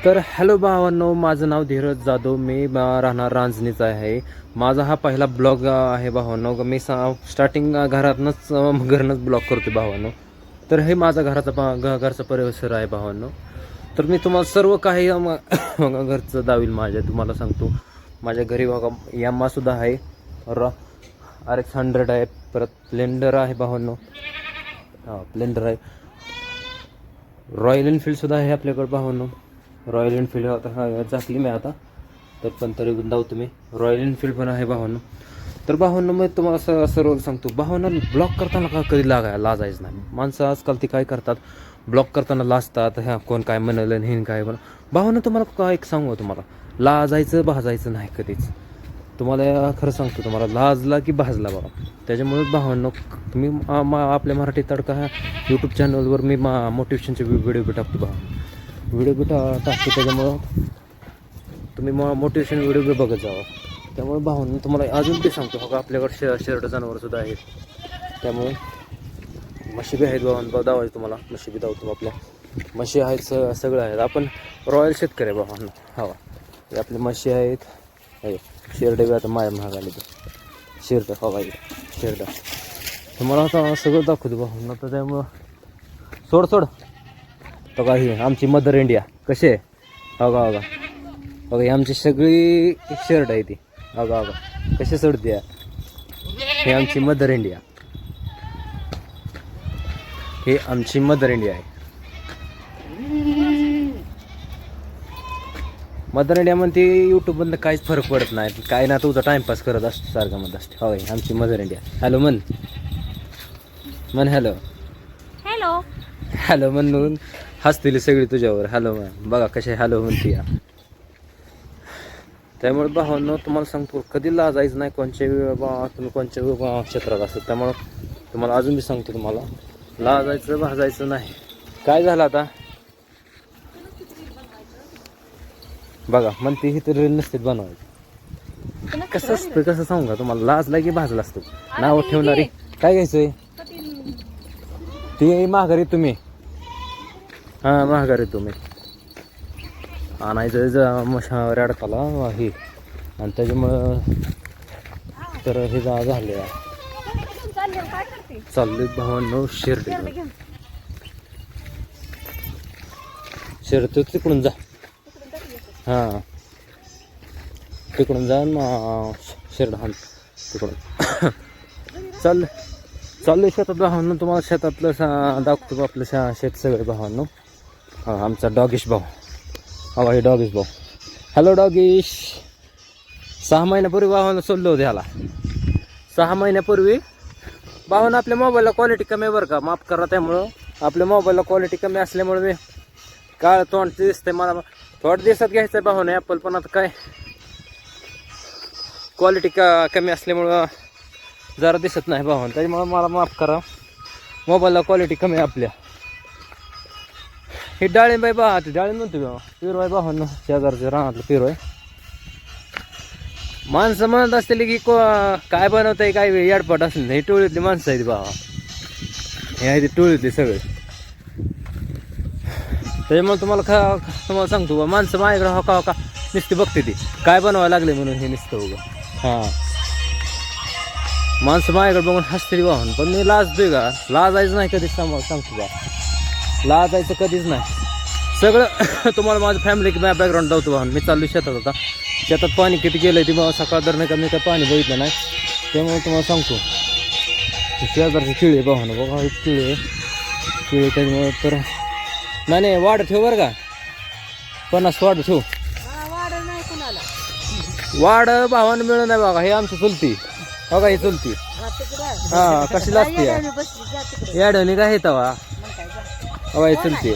तर हॅलो भावांनो, माझं नाव धीरज जाधव. मी राहणार रांजणीचा आहे. माझा हा पहिला ब्लॉग आहे भावांनो. मी स्टार्टिंग घरनंच ब्लॉग करतो भावांनो. तर हे माझा घरचा परिसर आहे भावांनो. तर मी तुम्हाला सर्व काही घरचं दावील तुम्हाला सांगतो. माझ्या घरी बघा यामासुद्धा आहे, RX-100 आहे, परत स्प्लेंडर आहे भावांनो. स्प्लेंडर आहे. रॉयल एनफिल्डसुद्धा आहे आपल्याकडे भावांनो. रॉयल एनफिल्ड आता झाकली मी आता, तर पण तरी जाऊ तुम्ही. रॉयल एनफिल्ड पण आहे भावांनो. तर भावांनो मी तुम्हाला सर्व सांगतो भावांनो, ब्लॉक करताना कधी लाजायचं नाही. माणसं आजकाल ती काय करतात, ब्लॉक करताना लाजतात. कोण काय म्हणलं हे काय भावांनो. तुम्हाला काय एक सांगू, तुम्हाला लाजायचं भाजायचं नाही कधीच. तुम्हाला खरं सांगतो, तुम्हाला लाजला की भाजला बघा. त्याच्यामुळे भावांनो तुम्ही आपल्या मराठी तडका ह्या यूट्यूब चॅनलवर मी मोटिवेशनचे व्हिडिओ टाकतो भावा. व्हिडिओ टाकतो, त्याच्यामुळं तुम्ही मोटिवेशन व्हिडिओ बघत जावा. त्यामुळे भावांनो तुम्हाला अजून ते सांगतो बघा, आपल्याकडे शर्ट जनावरसुद्धा आहेत. त्यामुळे म्हशी बी आहेत भावांनो. दावायचं तुम्हाला म्हशी बी दावतो. आपल्या म्हशी आहेत, सगळं आहेत. आपण रॉयल शेतकरी आहे भावांनो. हवा हे आपल्या म्हशी आहेत. शेरडे बी आता माया महाग आले. शेरडं हवा शेरडा तुम्हाला आता सगळं दाखवतो भावांनो. तर त्यामुळं सोड तो का ही आमची मदर इंडिया कशी आहे. बघा ही आमची सगळी शर्ट आहे ती. बघा कशी सोडते. हे आमची मदर इंडिया. हे आमची मदर इंडिया आहे. मदर इंडिया म्हणते यूट्यूबमधनं काहीच फरक पडत नाही. काय ना तुझा टाइमपास करत असतो सारखं म्हणत असते. हो आमची मदर इंडिया. हॅलो म्हण हॅलो हॅलो म्हणून हसतील सगळी तुझ्यावर. हॅलो म्हण. बघा कसे हॅलो म्हणते या. त्यामुळे भावांनो तुम्हाला सांगतो, कधी लाजायचं नाही तुम्ही कोणत्या क्षेत्रात असत. त्यामुळं तुम्हाला अजून मी सांगतो, तुम्हाला लाजायचं भाजायचं नाही. काय झालं आता बघा म्हणते ही तर रील नसते बनवायची. कसं असतं कसं सांगू का तुम्हाला, लाजला की भाजला असतो. नाव ठेवणारी काय घ्यायचंय ती माघारी तुम्ही. माघारी तुम्ही आणायचं रडकाला हे, आणि त्याच्यामुळं तर हे झाले. चालले भावांनो शिरतो तिकडून जा. तिकडून जा शिरड हान तिकडून. चाललं शेतात भावांनो. तुम्हाला शेतातलं दाखवतो आपलं शेत सगळे भावांनो. आमचा डॉगिश भाऊ. हे डॉगिश भाऊ. हॅलो डॉगिश. 6 महिन्यापूर्वी भावानं सोडलं होतं ह्याला. 6 महिन्यापूर्वी भावानं आपल्या मोबाईलला क्वालिटी कमी आहे बरं का, माफ करा. त्यामुळं आपल्या मोबाईलला क्वालिटी कमी असल्यामुळे मी काळ तोंड दिसतंय मला. थोड्या दिवसात घ्यायचं आहे भावानं ॲपल, पण आता काय क्वालिटी कमी असल्यामुळं जरा दिसत नाही भावानं. त्याच्यामुळं मला माफ करा, मोबाईलला क्वालिटी कमी आहे आपल्या. हे डाळिंब आहे बा, ते डाळिंब म्हणतो बा, पिरो आहे भावांनो. शेजारच्या रानातलं पिरो आहे. माणसं म्हणत असतील की काय बनवत आहे, काय याडपट असले. हे टोळीतली माणसं आहेत भावा. हे आहे ते टोळीतली सगळे. त्याच्यामुळे तुम्हाला सांगतो बा, माणसं माझ्याकडे होका नुसती बघते ती काय बनवायला लागले म्हणून. हे नुसतं उगा माणसं माझ्याकडे बघून हसते भावानं. पण मी लाजतोय का, लाजायचं नाही कधीच. सांगतो बा, लाजायचं कधीच नाही. सगळं तुम्हाला माझं फॅमिली बॅकग्राऊंड दावतो भावानं. मी चाललो शेतात. आता शेतात पाणी किती गेलं आहे ते बाबा सकाळ दर नाही का, मी काय पाणी बघितलं नाही. त्यामुळे तुम्हाला सांगतो शेजारची चिळे भावानं. बघा ही चिळे त्याच्यामुळे तर नाही वाढ ठेव बरं का. 50 वाढ ठेव. वाढ भावानं मिळून नाही बघा. हे आमची चुलती बघा, ही चुलती कशी लागते याडवणी काय तवा. बघा ही चुलती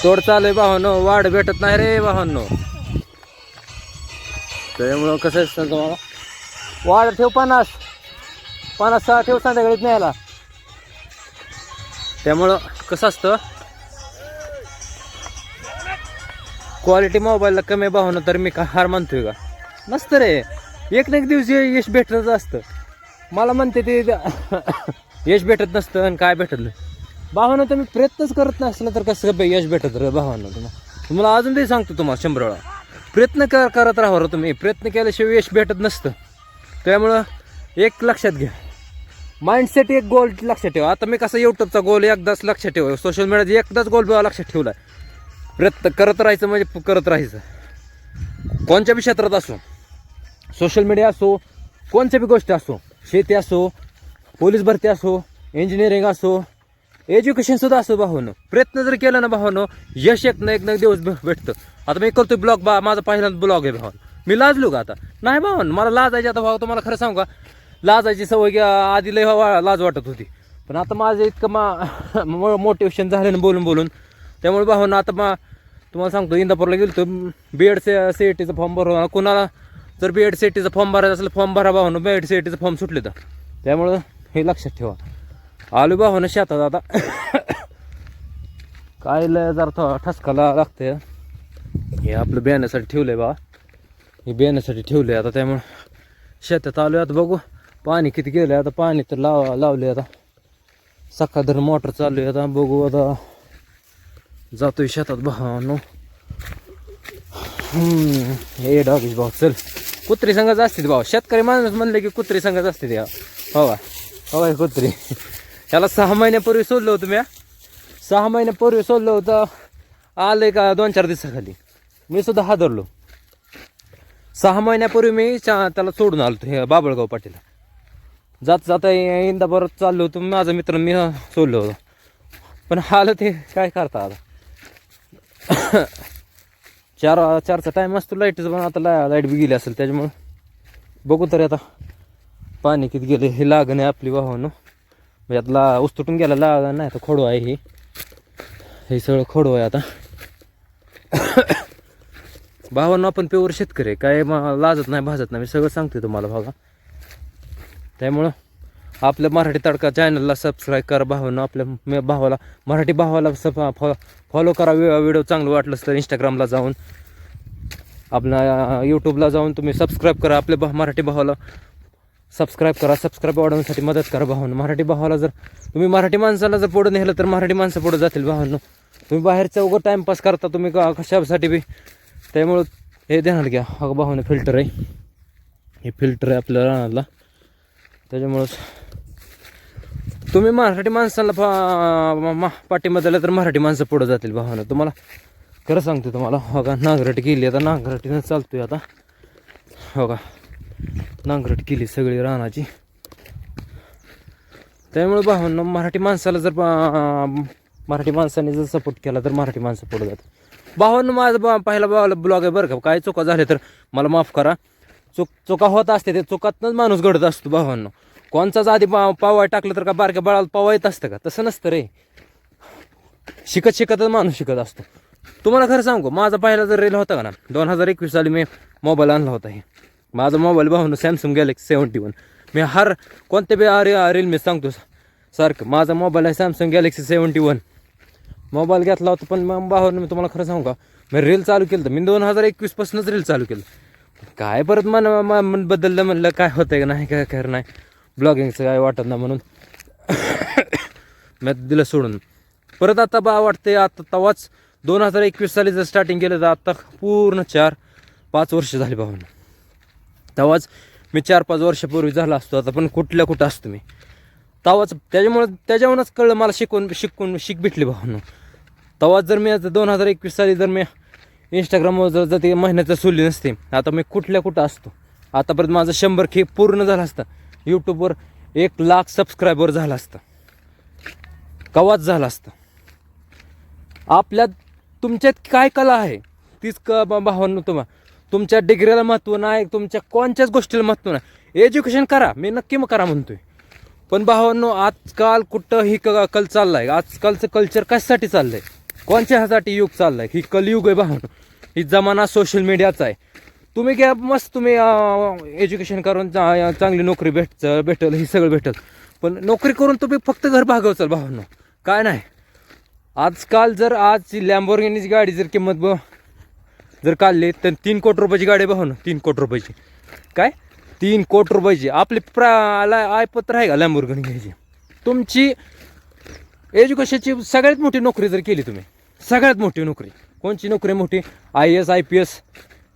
तोड चालू आहे भावानो. वाढ भेटत नाही रे भावांनो. त्यामुळं कसं असतं तुम्हाला, वाढ ठेव 50 ठेव संध्याकाळीच न्यायला. त्यामुळं कसं असतं, क्वालिटी मोबाईलला कमी भावना. तर मी का हार मानतोय का, नसतं रे. एक ना एक दिवशी यश भेटतच असतं. मला म्हणते ते यश भेटत नसतं आणि काय भेटत नाही भावानं. तुम्ही प्रयत्नच करत नसलं तर कसं यश भेटत रे भावानं. तुम्हाला तुम्हाला अजून ते सांगतो तुम्हाला 100 वेळा, प्रयत्न करत राहा तुम्ही. प्रयत्न केल्याशिवाय यश भेटत नसतं. त्यामुळं एक लक्षात घ्या, माइंडसेट एक गोल लक्षात ठेवा. आता मी कसं यूट्यूबचा गोल एकदाच लक्षात ठेवा, सोशल मीडियाचा एकदाच गोल लक्षात ठेवला आहे. प्रयत्न करत राहायचं म्हणजे करत राहायचं. कोणत्या बी क्षेत्रात असो, सोशल मीडिया असो, कोणत्या बी गोष्टी असो, शेती असो, पोलीस भरती असो, इंजिनिअरिंग असो, एज्युकेशनसुद्धा असो भावानं, प्रयत्न जर केला ना भावानं, यश एक ना दिवस भेटतं. आता मी करतोय ब्लॉग, माझा पहिल्यांदा ब्लॉग आहे भावानं. मी लाजलो का आता? नाही भावानं, मला लाजायची आता भाव तुम्हाला खरं सांगू का, लाजायची सवय आधी लय लाज वाटत होती. पण आता माझं इतकं मोटिवेशन झालं ना बोलून, त्यामुळे भावानं आता तुम्हाला सांगतो, इंदापूरला गेलो तो BEd CETचा फॉर्म भरवा. कोणाला जर BEd CETचा फॉर्म भरायचा असेल, फॉर्म भरा भावानं, BEd CETचा फॉर्म सुटले तर. त्यामुळं हे लक्षात ठेवा. आलो भावानं शेतात आता. काय जरा ठसकाला लागतंय. हे आपलं बियाण्यासाठी ठेवलंय बा, हे बियाण्यासाठी ठेवलंय आता. त्यामुळं शेतात आलो आता. बघू पाणी किती गेलंय आता. पाणी तर लावले आता. सकाळ धर मोटर चालू आहे आता. बघू आता जातोय शेतात भावानो. हे डॉगीज भाऊ चल, कुत्री संघच असते भाऊ. शेतकरी माणूस म्हणलं की कुत्री संघच असते ते. हवा हवा कुत्री. त्याला 6 महिन्यापूर्वी सोडलं होतं मी. 6 महिन्यापूर्वी सोडलं होतं. आलंय का 2-4 दिवसाखाली. मी सुद्धा हादरलो. 6 महिन्यापूर्वी मी त्याला सोडून आलो हे बाबळगाव पाटीला. जाता इंदापूर चाललो होतो. माझा मित्र मी सोडलं होतं. पण आलं ते काय करता आता. 4चा टाईम असतो लाईटचं, पण आता लाईट बी गेली असेल. त्याच्यामुळं बघू तरी आता पाणी किती गेले. हे लागण आहे आपली वाहून. म्हणजे आता उस्तुटून गेला लागण नाही, तर खोडू आहे हे सगळं खोडू आहे आता. भावांना आपण प्युअर शेतकरी काय लाजत नाही भाजत नाही, मी सगळं सांगते तुम्हाला भावा. त्यामुळं आपल्या मराठी तडका चॅनलला सबस्क्राईब करा भावांना. आपल्या भावाला मराठी भावाला फॉलो करा. व्हिडिओ चांगलं वाटलंच तर इंस्टाग्रामला जाऊन, आपल्या यूट्यूबला जाऊन तुम्ही सबस्क्राईब करा. आपल्या मराठी भावाला सबस्क्राईब करा. सबस्क्राईब वाढवण्यासाठी मदत करा भावांनो. मराठी भावाला जर तुम्ही मराठी माणसाला जर पुढे नेलं तर मराठी माणसं पुढे जातील भावांनो. तुम्ही बाहेरचं उघड टाईमपास करता तुम्ही कशासाठी बी. त्यामुळं हे ध्यानात घ्या. हा भावानं फिल्टर आहे, हे फिल्टर आहे आपल्या रानाला. त्याच्यामुळंच तुम्ही मराठी माणसाला पाठीमध्ये तर मराठी माणसं पुढे जातील भावानं. तुम्हाला खरं सांगतो तुम्हाला. हो का नांगरट केली आता, नांगरटीनं चालतोय आता. हो का नांगरट केली सगळी रानाची. त्यामुळे भावांनो मराठी माणसाला जर मराठी माणसाने जर सपोर्ट केला तर मराठी माणसं पुढे जातात. भावांनो माझा पहिला ब्लॉग आहे बरं का. काय चुका झाल्या तर मला माफ करा. चुका होत असते, ते चुकातनंच माणूस घडत असतो भावांनो. कोणचाच आधी पावाय टाकलं तर का बारक्या बाळाला पावा येत असतं का? तसं नसतं रे. शिकतच माणूस शिकत असतो. तुम्हाला खरं सांगू, माझा पहिला जर रील होता का ना, 2021 साली मी मोबाईल आणला होता. हे माझा मोबाईल भावांनो सॅमसंग गॅलेक्सी 71. मी कोणत्या बी रील मी सांगतो सारखं. माझा मोबाईल आहे सॅमसंग गॅलेक्सी 71. मोबाईल घेतला होता. पण मग भावांनो मी तुम्हाला खरं सांगू का, मी रील चालू केलं तर मी 2021 पासूनच रील चालू केलं. काय परत मन बदललं, म्हणलं काय होतंय का नाही, काय खरं नाही, ब्लॉगिंगचं काय वाटत ना म्हणून मी दिलं सोडून. परत आता वाटते आता तवाच 2021 साली जर स्टार्टिंग केलं तर आता पूर्ण 4-5 वर्ष झाली भावांनो. तवाच मी 4-5 वर्षापूर्वी झाला असतो आता, पण कुठं असतो मी तवाच. त्याच्यामुळंच कळलं मला, शिक भेटली भावांनो. तवाच जर मी 2021 साली जर मी इंस्टाग्रामवर जर ते महिन्याचं सोडली नसते, आता मी कुठं असतो. आतापर्यंत माझं 100K पूर्ण झालं असतं. यूट्यूबवर 1,00,000 सबस्क्रायबर झालं असतं. कवाच झालं असतं. तुमच्यात काय कला आहे तीच भावांनो. तुमच्या डिग्रीला महत्त्व नाही, तुमच्या कोणत्याच गोष्टीला महत्त्व नाही. एज्युकेशन करा, मी नक्की मग करा म्हणतोय. पण भावांनो आजकाल कुठं ही कल चाललाय. आजकालचं कल्चर कशासाठी चाललंय, कोणत्यासाठी युग चाललंय. ही कलयुग आहे भावांनो. ही जमाना सोशल मीडियाचा आहे. तुम्ही घ्या मस्त, तुम्ही एज्युकेशन करून चांगली नोकरी भेटेल, ही सगळं भेटेल. पण नोकरी करून तुम्ही फक्त घर भागवचाल भावांनो, काय नाही. आजकाल जर आज लॅम्बोर्गिनीची गाडी जर किंमत जर काढली तर 3 कोटी रुपयाची गाडी आहे भावांनो. 3 कोटी रुपयाची. काय 3 कोटी रुपयाची आपली आयपत्र आहे का लॅम्बोर्गिनी घ्यायची? तुमची एज्युकेशनची सगळ्यात मोठी नोकरी जर केली तुम्ही, सगळ्यात मोठी नोकरी कोणची नोकरी मोठी, IAS IPS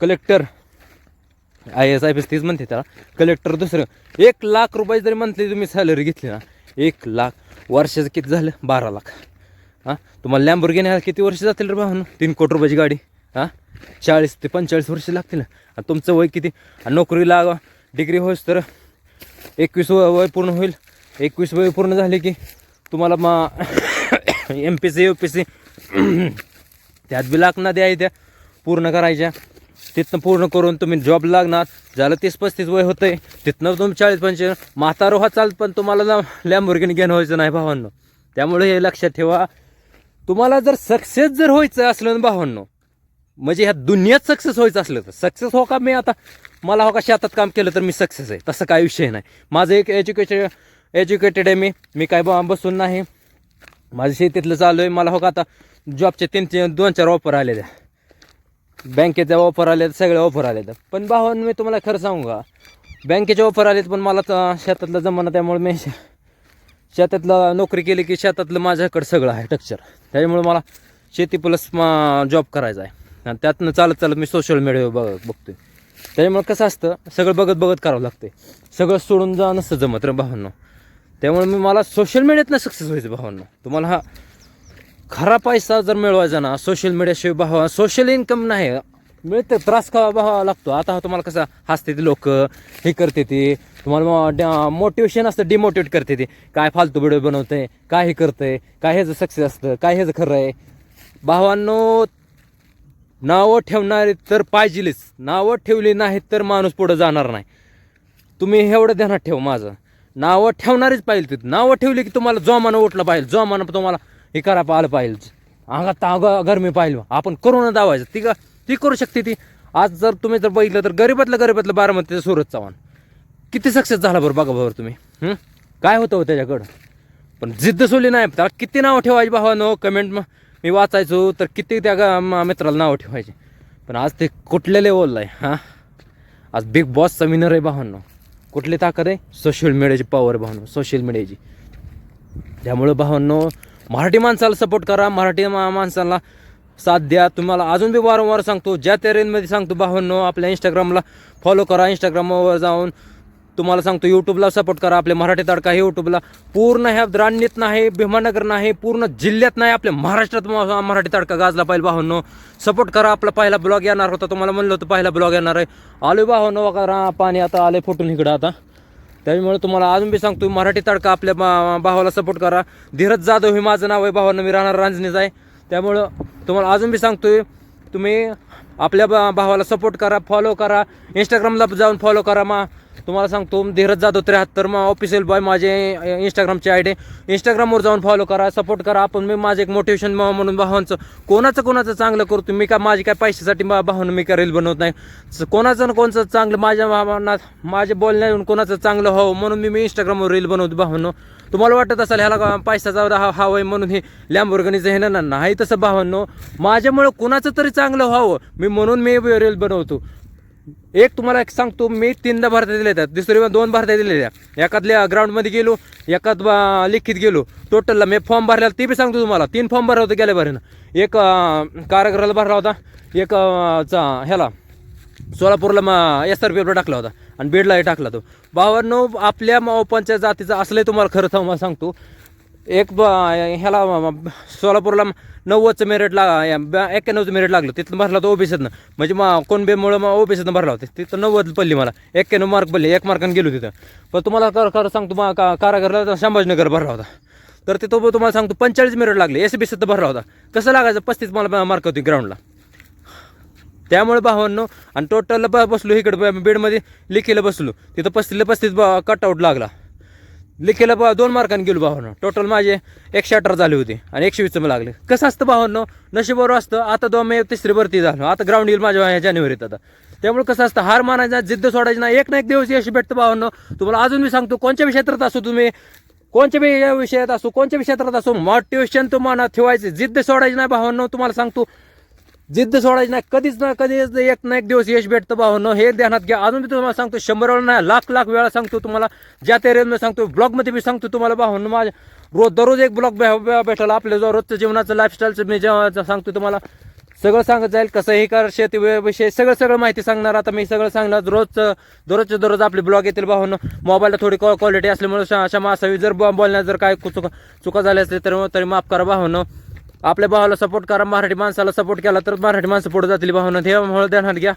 collector, IAS IPS तीच म्हणते त्याला, कलेक्टर दुसरं. 1 लाख रुपये जरी मंथली तुम्ही सॅलरी घेतली ना, 1 लाख, वर्षाचं किती झालं, 12 लाख. हां, तुम्हाला लॅम्बोर्गिनी किती वर्ष जातील रे भावांनो, 3 कोटी रुपयाची गाडी. हां, 40 ते 45 वर्ष लागतील. आणि तुमचं वय किती, आणि नोकरीला डिग्री होईस तर 21 वय पूर्ण होईल. 21 वय पूर्ण झाले की तुम्हाला मग MPC UPC त्यात बी लागणार द्या पूर्ण करायच्या. तिथनं पूर्ण करून तुम्ही जॉब लागणार. झालं 30-35 वय होतं आहे, तिथनं तुम्ही 40-45 म्हातारो हा चालत, पण तुम्हाला लॅम्बोर्गिनी घेणं व्हायचं नाही भावांनो. त्यामुळे हे लक्षात ठेवा, तुम्हाला जर सक्सेस जर व्हायचं असलं ना भावांनो, म्हणजे ह्या दुनियात सक्सेस व्हायचं असलं तर सक्सेस हो का, मी आता मला हो का शेतात काम केलं तर मी सक्सेस आहे, तसं काही विषय नाही. माझं एक एज्युकेटेड आहे मी काय बसून नाही, माझं शेतीतलं चालू आहे. मला हो का आता जॉबचे 2-4 ऑफर आले द्या, बँकेच्या ऑफर आले, सगळे ऑफर आले. पण भावांनो मी तुम्हाला खरं सांगू का, बँकेचे ऑफर आलेत, पण मला तर शेतातलं जमाना, त्यामुळे मी शेतातलं नोकरी केली की शेतातलं माझ्याकडे सगळं आहे टक्चर. त्याच्यामुळे मला शेती प्लस जॉब करायचा आहे. आणि त्यातनं चालत मी सोशल मीडिया बघतोय. त्याच्यामुळे कसं असतं, सगळं बघत करावं लागतं, सगळं सोडून जा नसतं जमत रे भावांनो. त्यामुळे मला सोशल मीडियातनं सक्सेस व्हायचं भावांनो. तुम्हाला हा खरा पैसा जर मिळवायचा ना, सोशल मीडियाशिवाय भावा सोशल इन्कम नाही मिळतं, त्रास का भावा लागतो. आता तुम्हाला कसं हसते ते लोक, हे करते ते, तुम्हाला मोटिवेशन असतं, डिमोटिवेट करते ते, काय फालतू व्हिडिओ बनवतंय, काय हे करतंय, काय ह्याचं सक्सेस असतं, काय ह्याचं खरं आहे. भावांनो नावं ठेवणारे तर पाहिजेच, नावं ठेवली नाहीत तर माणूस पुढं जाणार नाही. तुम्ही एवढं ध्यानात ठेव, माझं नावं ठेवणारीच पाहिजे. नावं ठेवली की तुम्हाला जोमानं उठलं पाहिजे, जोमानं तुम्हाला हे करा आलं पाहिजे, अंगात गरमी पाहिजे. आपण करून दावायचं, ती करू शकते ती. आज जर तुम्ही जर बघितलं तर गरीबातलं बारामतीचं सूरज चव्हाण किती सक्सेस झाला बरं, बघा बरं तुम्ही. काय होतं त्याच्याकडं, पण जिद्द सोडली नाही. त्याला किती नावं ठेवायची भावानो, कमेंट मी वाचायचो तर किती त्या मित्राला नावं ठेवायचे. पण आज ते कुठल्या लेवलला आहे. हां, आज बिग बॉसचा विनर आहे भावांनो. कुठली ताकद आहे, सोशल मीडियाची पॉवर भावांनो, सोशल मीडियाची. त्यामुळं भावांनो मराठी माणसाला सपोर्ट करा, मराठी माणसाला साथ द्या. तुम्हाला अजून बी वारंवार सांगतो, ज्या त्या रेंजमध्ये सांगतो भावांनो, आपल्या इंस्टाग्रामला फॉलो करा. इंस्टाग्रामवर जाऊन तुम्हाला सांगतो यूट्यूबला सपोर्ट करा. आपल्या मराठी तडका हे यूट्यूबला पूर्ण ह्या राणीत नाही, भीमानगर नाही, पूर्ण जिल्ह्यात नाही, आपल्या महाराष्ट्रात मराठी तडका गाजला पाहिजे भावांनो. सपोर्ट करा. आपला पहिला ब्लॉग येणार होता, तुम्हाला म्हणलं होतं पहिला ब्लॉग येणार आहे. आलो भावांनो, करा पाणी आता आलं फुटून इकडं आता. त्यामुळे तुम्हाला अजून बी सांगतो, मराठी तडका आपल्या भावाला सपोर्ट करा. धीरज जाधव हे माझं नाव आहे भावांनो, मी राहणार रांजणीच आहे. त्यामुळं तुम्हाला अजून बी सांगतोय, तुम्ही आपल्या भावाला सपोर्ट करा, फॉलो करा. इंस्टाग्रामला जाऊन फॉलो करा. तुम्हाला सांगतो धीरज जाधव 73 ऑफिशियल बॉय माझे इंस्टाग्रामची आयडी. इंस्टाग्रामवर जाऊन फॉलो करा, सपोर्ट करा. आपण मी माझं एक मोटिवेशन म्हणून भावांचं कोणाचं चांगलं करतो मी. काय माझी काय पैशासाठी भावानं मी काय रील बनवत नाही. कोणाचं चांगलं माझ्या बोलण्यावरून कोणाचं चांगलं व्हावं म्हणून मी इंस्टाग्रामवर रील बनवतो भावांनो. तुम्हाला वाटत असेल ह्याला पैशाचा हवं आहे म्हणून हे लॅम्बोर्गिनीचं हे नाही तसं भावांनो. माझ्यामुळे कुणाचं तरी चांगलं व्हावं म्हणून मी रील बनवतो. तुम्हाला एक सांगतो, मी 3दा भारतात दिले आहेत, दुसरी 2 भारतात दिलेल्या. एकातल्या ग्राउंडमध्ये गेलो, एकात लिखित गेलो. टोटलला मी फॉर्म भरला ते बी सांगतो तुम्हाला. 3 फॉर्म भरला होता गेल्या बरेनं. एक कारागृहाला भरला होता, एक ह्याला सोलापूरला SRPFला टाकला होता आणि बीडलाही टाकला. तो भावांनो आपल्या ओपनच्या जातीचं असलं तुम्हाला खरं तुम्हाला सांगतो. एक ह्याला सोलापूरला 90चं मेरिट 91चं मेरिट लागलं, तिथलं भरला होतं ओबीसीतनं. म्हणजे कोणबेमुळं ओबीसीतनं भरला होता, तिथं 90 पडली मला, 91 मार्क पडले, 1 मार्कानं गेलो तिथं. पण तुम्हाला खरं सांगतो कारागृहाला संभाजीनगर भरला होता, तर तिथं तुम्हाला सांगतो 45 मेरिट लागले. SBCत भरला होता, कसं लागायचं 35 मला मार्क होती ग्राउंडला. त्यामुळे भावांनो आणि टोटलला बसलो इकडे बेडमध्ये लिखीला बसलो, तिथं 35 कटआउट लागला. लिखीला 2 मार्कांनी गेलो भावांनो. टोटल माझे 118 झाले होते आणि 120 लागले. कसं असतं भावांनो, नशिबावर असतं. आता 2 मे 3री भरती झालो, आता ग्राउंड येईल माझ्या जानेवारीत आता. त्यामुळे कसं असतं, हार मानायचा, जिद्द सोडायची ना, एक ना एक दिवस यश भेटतं भावांनो. तुम्हाला अजून मी सांगतो, कोणत्या क्षेत्रात असो तुम्ही, कोणत्या बी विषयात असो, कोणत्या बी क्षेत्रात असो, मोटिवेशन तुम्हाला ठेवायचे, जिद्द सोडायची नाही भावांनो. तुम्हाला सांगतो जिद्द सोडायची नाही, कधीच एक ना एक दिवस यश भेटतं भावांनो, हे ध्यानात घ्या. अजून मी तुम्हाला सांगतो 100 वेळा नाही, लाख वेळा सांगतो तुम्हाला. ज्या त्या रेंजमध्ये सांगतो, ब्लॉगमध्ये मी सांगतो तुम्हाला भावांनो. माझ्या दररोज एक ब्लॉग भेटला आपल्या रोजचं जीवनाचं लाईफस्टाईलचं मी जेव्हा सांगतो तुम्हाला. सगळं सांगत जाईल, कसं हे कर शेती विषय सगळं माहिती सांगणार. आता मी सगळं सांगणार. दररोजच्या दररोज आपले ब्लॉग येतील भावांनो. मोबाईलला थोडी क्वालिटी असल्यामुळे क्षमा असावी. जर बोलण्यात जर काय चुका झाल्या असतील तरी माफ करा भावांनो. आपल्या भावाला सपोर्ट करा. मराठी माणसाला सपोर्ट केला तर मराठी माणसं पुढे जातील भावांनो. हे ध्यानात घ्या.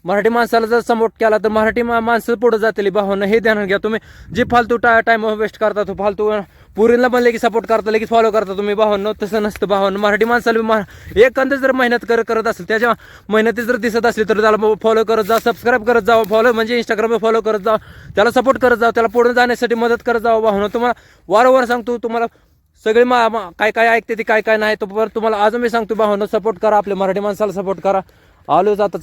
मराठी माणसाला जर सपोर्ट केला तर मराठी माणसं पुढे जातील भावांनो. हे ध्यानात घ्या. तुम्ही जे फालतू टाइम वेस्ट करता, तो फालतू पुरीला बनले की सपोर्ट करता, लगेच फॉलो करता तुम्ही भावांनो. तसं नसतं भावांनो. मराठी माणसाला एखादं जर मेहनत करत असेल, त्याच्या मेहनती जर दिसत असली तर त्याला फॉलो करत जा, सबस्क्राईब करत जा. फॉलो म्हणजे इंस्टाग्रामवर फॉलो करत जा, त्याला सपोर्ट करत जा, त्याला पुढे जाण्यासाठी मदत करत जावं भावांनो. तुम्हाला वारंवार सांगतो, तुम्हाला सगळे काय ऐकते ते काय नाही, तो परत तुम्हाला अजून मी सांगतो भावांनो, सपोर्ट करा. आपल्या मराठी माणसाला सपोर्ट करा. आलोच आता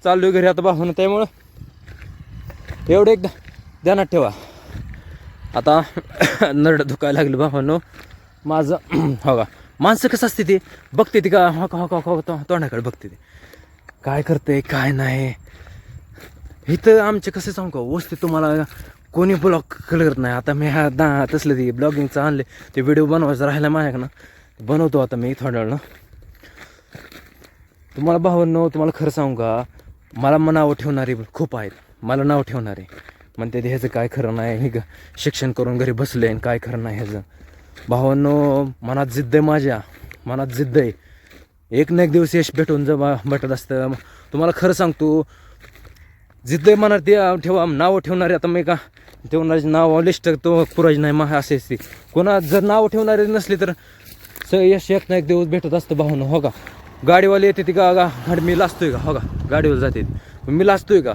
चाललोय घरी आता भावांनो. त्यामुळं एवढं एकदा ध्यानात ठेवा. आता नरड दुखायला लागलं भावांनो माझं. हो का, माणसं कसं असते ते बघते ती का, हो तोंडाकडे बघते ते काय करते काय नाही. इथं आमचे कसं सांगू का, वस्ती तुम्हाला कोणी ब्लॉग करत नाही. आता मी तसलं ते ब्लॉगिंगचं आणले, ते व्हिडिओ बनवायचं राहिला माझ्याकडनं, बनवतो आता मी थोड्या वेळानं. तुम्हाला भावांनो, तुम्हाला खरं सांगू का, मला नावं ठेवणारे खूप आहेत. मला नाव ठेवणारे म्हणते ते ह्याचं काय खरं नाही, हे शिक्षण करून घरी बसले आणि काय खरं नाही ह्याचं. भावांनो, मनात जिद्द आहे, माझ्या मनात जिद्द आहे. एक ना एक दिवस यश भेटत असतं. तुम्हाला खरं सांगतो, जिद्द मनात ठेवा. नावं ठेवणारे, आता मी का ठेवणारे नाव लिस्ट तो पुरायची नाही असे असते. कोणा जर नावं ठेवणारे नसले तर यश एक ना एक दिवस भेटत असतं भावांनो. हो का, गाडीवाले येते ती गाडी मी लाजतोय का, हो का, गाडीवर जाते मी लाजतोय का,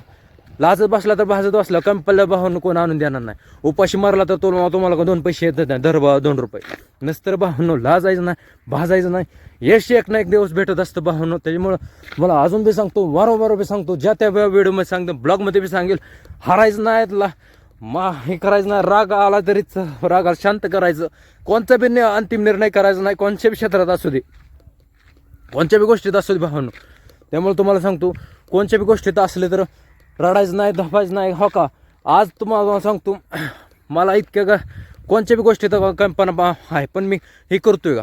लाजत बसला तर भाजत बसला कमी पडल्या भावांनो कोण आणून देणार नाही. उपाशी मारला तर तुम्हाला 2 पैसे येतात नाही, धर 2 रुपये नसतं भावांनो. लाजायचं नाही, भाजायचं नाही. यश एक ना एक दिवस भेटत असतं भावांनो. त्याच्यामुळं मला अजून बी सांगतो, वारंवार बी सांगतो, ज्या त्या व्हिडिओमध्ये सांगतो, ब्लॉगमध्ये बी सांगेल, हारायचं नाही, हे करायचं नाही. राग आला तरीच रागाला शांत करायचं. कोणता बी अंतिम निर्णय करायचा नाही, कोणत्या बी क्षेत्रात असू दे, कोणत्या बी गोष्टीत असू दे भावांनो. त्यामुळे तुम्हाला सांगतो, कोणत्या बी गोष्टीत असले तर रडायचं नाही, धपायचं नाही. हो का, आज तुम्हाला सांगतो, मला इतक्या का कोणत्या बी गोष्टीत कल्पना आहे, पण मी हे करतोय का,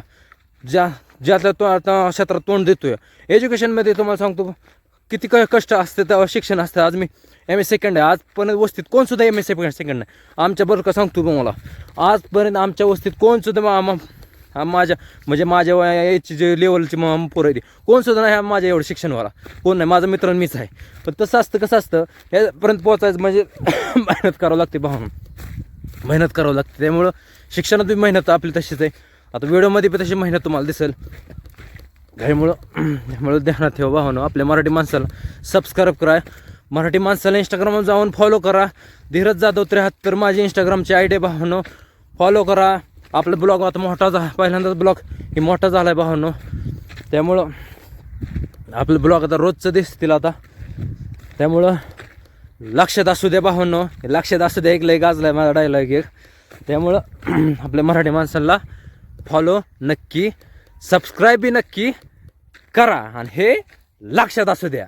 ज्यातल्या तो आता क्षेत्रात तोंड देतोय. एज्युकेशनमध्ये तुम्हाला सांगतो किती कष्ट असते, तेव्हा शिक्षण असतं. आज मी MA सेकंड आहे. आजपर्यंत वस्तीत कोणसुद्धा MA सेकंड नाही आमच्या. बरं का सांगतो तुम्हाला, आजपर्यंत आमच्या वस्तीत कोणसुद्धा माझ्या याची जे लेवलची पोरं आहे कोणसुद्धा नाही माझ्या एवढं शिक्षणवाला कोण नाही. माझा मित्र मीच आहे. पण तसं असतं, कसं असतं, यापर्यंत पोहोचायचं म्हणजे मेहनत करावं लागते भावांनो, मेहनत करावं लागते. त्यामुळं शिक्षणात बी मेहनत आपली तशीच आहे. आता व्हिडिओमध्ये पण तशी मेहनत तुम्हाला दिसेल. त्यामुळं ध्यानात ठेवा भावांनो. आपल्या मराठी माणसाला सबस्क्राईब करा. मराठी माणसाला इंस्टाग्रामवर जाऊन फॉलो करा. धीरज जाधव 73 माझी इंस्टाग्रामची ID भावांनो. फॉलो करा. आपला ब्लॉग आता मोठा पहिल्यांदाच ब्लॉग हे मोठा झाला आहे भावांनो. त्यामुळं आपलं ब्लॉग आता रोजचं दिसतील आता. त्यामुळं लक्षात असू द्या भावांनो, लक्षात असू द्या. एक लय गाजला आहे माझा डायलॉग एक. त्यामुळं आपल्या मराठी माणसाला फॉलो नक्की, सबस्क्राईब बी नक्की करा आणि हे लक्षात असू द्या.